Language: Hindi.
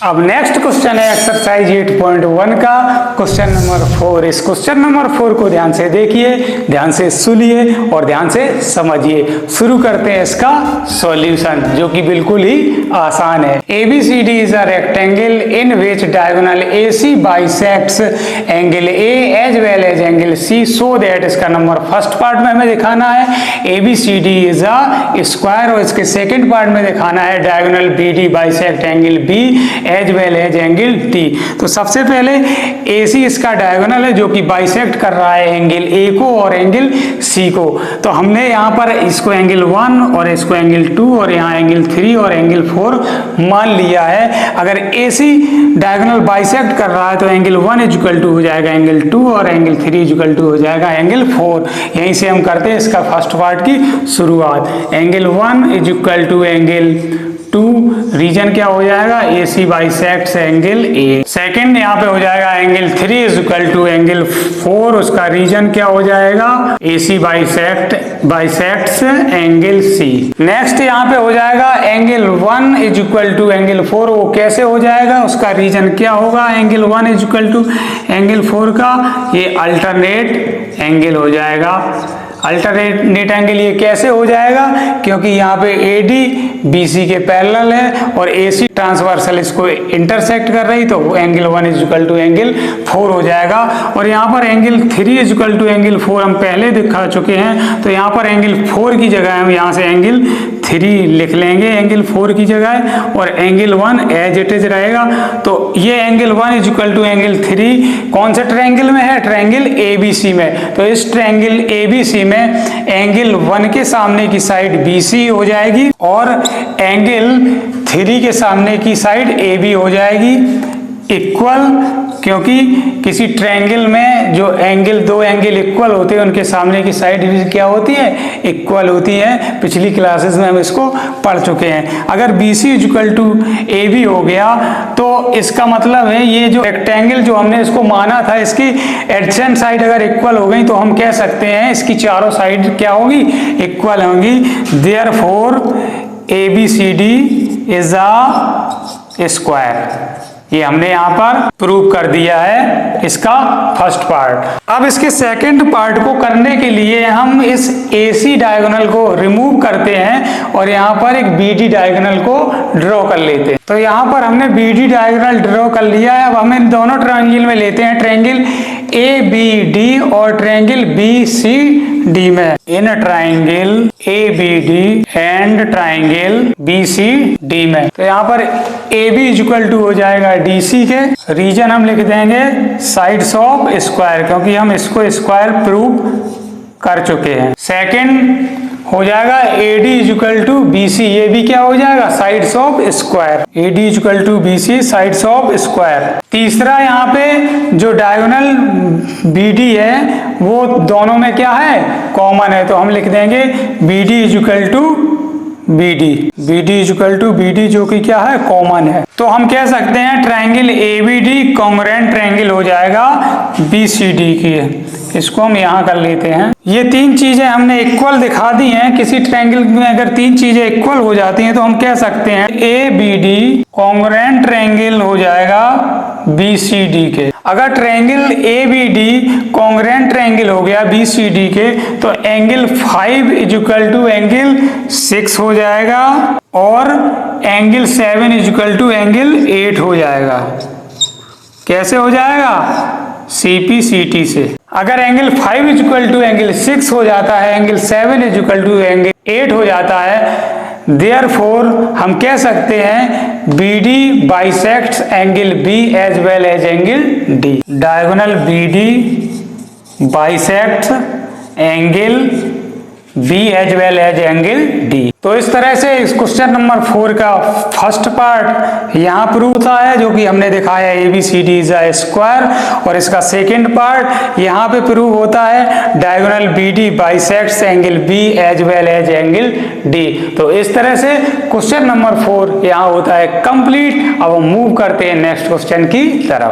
अब नेक्स्ट क्वेश्चन है एक्सरसाइज 8.1 का क्वेश्चन नंबर 4। इस क्वेश्चन नंबर 4 को ध्यान से देखिए, ध्यान से सुनिए और ध्यान से समझिए। शुरू करते हैं इसका सॉल्यूशन, जो कि बिल्कुल ही आसान है। ABCD is a rectangle in which diagonal AC bisects angle A as well as angle C so that, इसका नंबर फर्स्ट पार्ट में हमें दिखाना है ABCD इज अ स्क्वायर, और इसके सेकेंड पार्ट में दिखाना है diagonal BD bisect angle B as well as angle T। तो सबसे पहले AC इसका डायगोनल है जो कि बाइसेक्ट कर रहा है एंगल A को और एंगल C को। तो हमने यहाँ पर इसको एंगल 1 और इसको एंगल 2 और यहाँ एंगल 3 और एंगल 4 मान लिया है। अगर AC डायगोनल बाइसेक्ट कर रहा है तो एंगल 1 इक्वल टू हो जाएगा एंगल 2 और एंगल 3 इक्वल टू हो जाएगा एंगल 4। यहीं से हम करते हैं इसका फर्स्ट पार्ट की शुरुआत। Angle 1 equal to angle 2, reason क्या हो जाएगा AC bisects angle A। Second यहाँ पे हो जाएगा angle 3 is equal to angle 4, उसका रीजन क्या हो जाएगा AC bisects angle C। Next यहाँ पे हो जाएगा angle 1 is equal to angle 4, वो कैसे हो जाएगा, उसका रीजन क्या होगा angle 1 is equal to angle 4 का, ये अल्टरनेट एंगल हो जाएगा। अल्टरनेट एंगल ये कैसे हो जाएगा, क्योंकि यहाँ पे AD BC के पैरेलल है और AC ट्रांसवर्सल इसको इंटरसेक्ट कर रही, तो वो angle 1 is equal to angle 4 हो जाएगा। और यहाँ पर angle 3 is equal to angle 4 हम पहले दिखा चुके हैं, तो यहाँ पर एंगल 4 की जगह हम यहाँ से एंगल 3 लिख लेंगे एंगल 4 की जगह, और एंगल 1 एज इट इज रहेगा। तो ये angle 1 is equal to angle 3 कौन से ट्रायंगल में है, ट्रायंगल ABC में। तो इस ट्रायंगल ABC में एंगल 1 के सामने की साइड BC हो जाएगी और एंगल 3 के सामने की साइड AB हो जाएगी इक्वल, क्योंकि किसी ट्रायंगल में जो दो एंगल इक्वल होते हैं उनके सामने की साइड भी क्या होती है, इक्वल होती है। पिछली क्लासेस में हम इसको पढ़ चुके हैं। अगर BC इक्वल टू AB हो गया तो इसका मतलब है ये जो रेक्टेंगल जो हमने इसको माना था, इसकी एडजेसेंट साइड अगर इक्वल हो गई तो हम कह सकते हैं इसकी चारों साइड क्या होगी, इक्वल होंगी। Therefore ABCD is a square. ये हमने यहाँ पर प्रूव कर दिया है इसका फर्स्ट पार्ट। अब इसके सेकंड पार्ट को करने के लिए हम इस AC डायगोनल को रिमूव करते हैं और यहाँ पर एक BD डायगोनल को ड्रॉ कर लेते हैं। तो यहाँ पर हमने BD डायगोनल ड्रॉ कर लिया है। अब हम इन दोनों ट्रायंगल में लेते हैं, ट्रायंगल ABD और ट्रायंगल BCD में। In triangle ABD and triangle BCD में, तो यहाँ पर AB इक्वल टू हो जाएगा DC के, रीजन हम लिख देंगे साइड्स ऑफ स्क्वायर, क्योंकि हम इसको स्क्वायर प्रूव कर चुके हैं। सेकंड हो जाएगा AD इक्वल टू BC, ये भी क्या हो जाएगा sides of square, AD equal to BC sides of square. तीसरा यहाँ पे जो डायगोनल BD है वो दोनों में क्या है, कॉमन है, तो हम लिख देंगे BD equal to BD equal to BD जो कि क्या है, कॉमन है। तो हम कह सकते हैं ट्रायंगल ABD कॉन्ग्रुएंट ट्रायंगल हो जाएगा BCD की। इसको हम यहाँ कर लेते हैं। ये तीन चीजें हमने इक्वल दिखा दी हैं। किसी ट्रायंगल में अगर तीन चीजें इक्वल हो जाती हैं तो हम कह सकते हैं ABD कॉन्ग्रुएंट ट्रायंगल हो जाएगा BCD के। अगर ट्रायंगल ABD कॉन्ग्रुएंट ट्रायंगल हो गया BCD के, तो एंगल 5 इक्वल टू एंगल 6 हो जाएगा और एंगल 7 इक्वल टू एंगल 8 हो जाएगा। कैसे हो जाएगा, CPCT से। अगर एंगल 5 इक्वल टू एंगल 6 हो जाता है, एंगल 7 इक्वल टू एंगल 8 हो जाता है, देयरफॉर हम कह सकते हैं BD bisects angle B as well as angle D। Diagonal BD bisects angle B as well as angle D। तो इस तरह से इस क्वेश्चन नंबर 4 का फर्स्ट पार्ट यहाँ प्रूव होता है, जो कि हमने दिखाया ABCD इज अ स्क्वायर, और इसका सेकंड पार्ट यहाँ पे प्रूव होता है diagonal BD bisects angle B as well as angle D। तो इस तरह से क्वेश्चन नंबर 4 यहाँ होता है कंप्लीट। अब हम मूव करते हैं नेक्स्ट क्वेश्चन की तरफ।